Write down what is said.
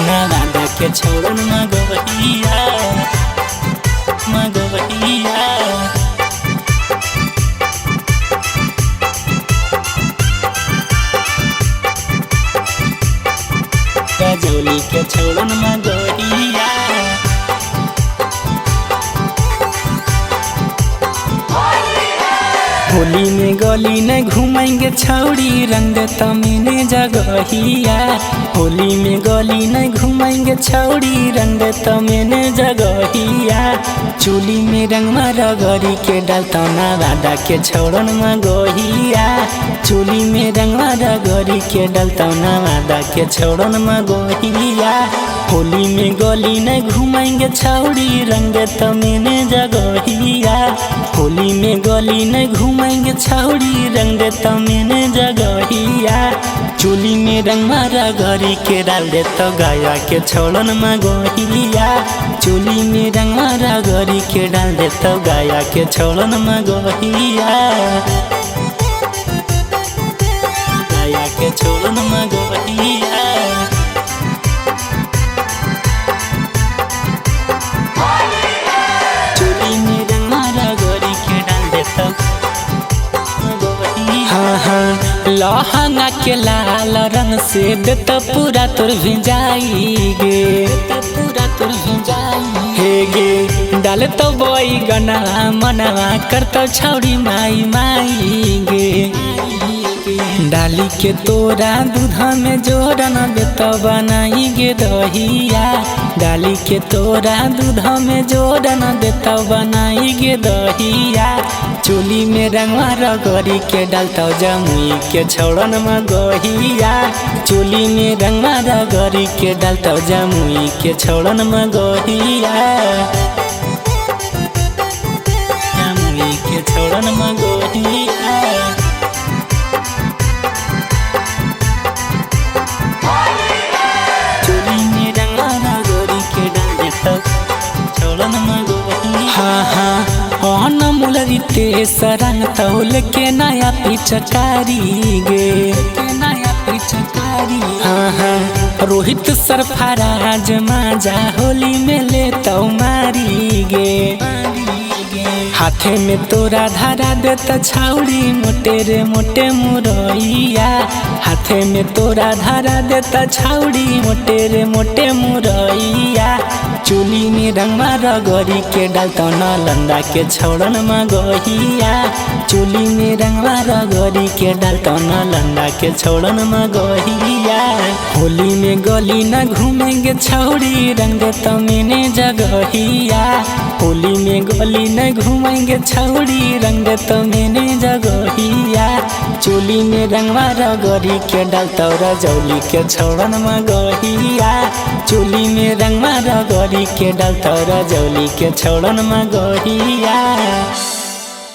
राधा के छोड़न मगवैया मगवैया। रजौली के छोड़न मगवैया। होली में गली न घूमेंगे छौड़ी रंग तमीने जगहिया। होली में गली न घूमेंगे छौड़ी रंग तमीने जगहिया। चूली में रंग रगड़ी के डालता ना राधा के छोड़न मगहिया। चूली में रंग रगड़ी के डालता ना राधा के छोड़न मगहिया। होली में गली न घूमेंगे छौड़ी रंग तमीने जगहिया। होली में गली न घूमेंगे छौड़ी रंग तमीने जगहिया। चूली में रंग मारा घरी के डाल दे तो गाया के छोड़न मगहिया। चूली में रंग मारा घरी के डाल दे तो गाया के छोड़न मगहिया। गाया के छोड़न मगहिया। लहंगा के लाल रंग से देत पूरा तोर भिंजाई गे पूरा तोर भिंजाई हे गे। डाल तो बोई गना मनवा कर तो छौड़ी माई माई गे। डाली के तोरा दूधा में जोड़न देत बनाई गे दहिया। डाली के तोरा दूधा में जोड़न देत बनाई गे दहिया। चूली में रंगवा रगड़ी के डालता जमुई के छोड़न मगहिया। चूली में रंगवा रगड़ी के डालता जमुई के छोड़न मगहिया। जमुई के छोड़न मगहिया। चूली में रंगवा रगड़ी के डाल देता छोड़न मगहिया। हाँ हाँ मुलरिते सरंग तौल के नया पिचकारी गे नया पिचकारी। हाँ हाँ रोहित सरफराज माजा होली में ले तो मारी गे। हाथे में तोरा धरा देता छौड़ी मोटे रे मोटे मुरैया। हाथे में तोरा धरा देता छौड़ी मोटे रे मोटे मुरैया। चूली में रंगवा रगड़ी के डालता नालंदा के छोड़न मगहिया। चूली में रंगवा रगड़ी के डालता नालंदा के छोड़न मगहिया। होली में गली न घूमेंगे छौड़ी रंग तमीने जगहिया। होली में गली न घूमेंगे छौड़ी रंग तमीने जगहिया। चूली में रंगवा रगड़ी के डालता रजौली के छोड़न मगहिया। चूली में रंगवा रगड़ी के डालता रजौली के छोड़न मगहिया।